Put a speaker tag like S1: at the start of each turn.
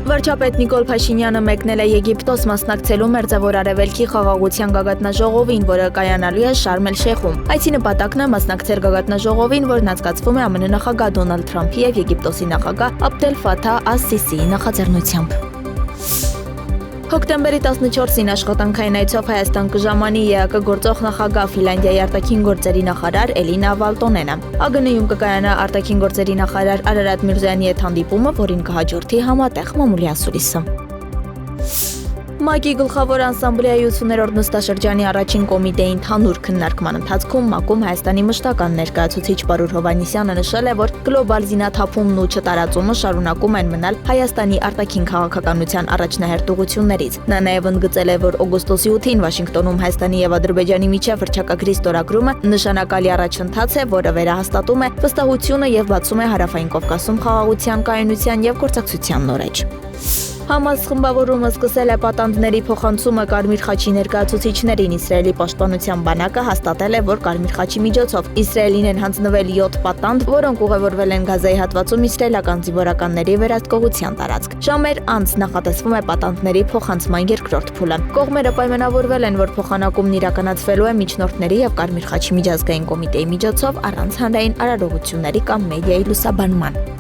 S1: Վարչապետ Նիկոլ Փաշինյանը մեկնել է Եգիպտոս մասնակցելու Մերձավոր Արևելքի խաղաղության գագաթնաժողովին, որը կայանալու է Շարմ էլ-Շեյխում։ Այցի նպատակն է մասնակցել գագաթնաժողովին, որն անցկացվում է ԱՄՆ նախագահ Դոնալդ Թրամփի եւ Եգիպտոսի նախագահ Աբդել Ֆաթահ աս-Սիսիի նախաձեռնությամբ։ Հոկտեմբերի 14-ին աշխատանքային այցով Հայաստան կժամանի ԵԱԿ գործող նախագահ Ֆինլանդիայի արտաքին գործերի նախարար Էլինա Վալտոնենը։ ԱԳՆ-ում կկայանա արտաքին գործերի նախարար Արարատ Միրզոյանի հետ հանդիպումը, որին կհաջորդի համատեղ մամուլի ասուլիսը։ ՄԱԿ-ի գլխավոր ասամբլեայի 80-րդ նստաշրջանի առաջին կոմիտեի ընդհանուր քննարկման ընթացքում ՄԱԿ-ում Հայաստանի մշտական ներկայացուցիչ Պարուր Հովհաննիսյանը նշել է, որ գլոբալ զինաթափումն ու չտարածումը շարունակում են մնալ Հայաստանի արտաքին քաղաքականության առաջնահերթ ուղղություններից։ Նա նաև ընդգծել է, որ օգոստոսի 8-ին Վաշինգտոնում Հայաստանի եւ Ադրբեջանի միջև հռչակագրի ստորագրումը նշանակալի առաջընթաց է, որը վերահաստատում է վստահությունը եւ բացում է Հարավային Կովկասում խաղաղության, կայունության եւ գործակցության նորեջ։ Համաս խմբավորումը սկսել է պատանդների փոխանցումը Կարմիր խաչի ներկայացուցիչներին։ Իսրայելի պաշտպանության բանակը հաստատել է, որ Կարմիր խաչի միջոցով Իսրայելին են հանձնվել 7 պատանդ, որոնք ուղևորվել են Գազայի հատվածում իսրայելական զինվորականների վերահսկողության տարածք։ Ժամեր անց նախատեսվում է պատանդների փոխանցման երկրորդ փուլը։ Կողմերը պայմանավորվել են, որ փոխանակումն իրականացվելու է միջնորդների եւ Կարմիր խաչի միջազգային կոմիտեի միջոցով առանց հանրային արարողությունների կամ մեդիայի լուսաբանման։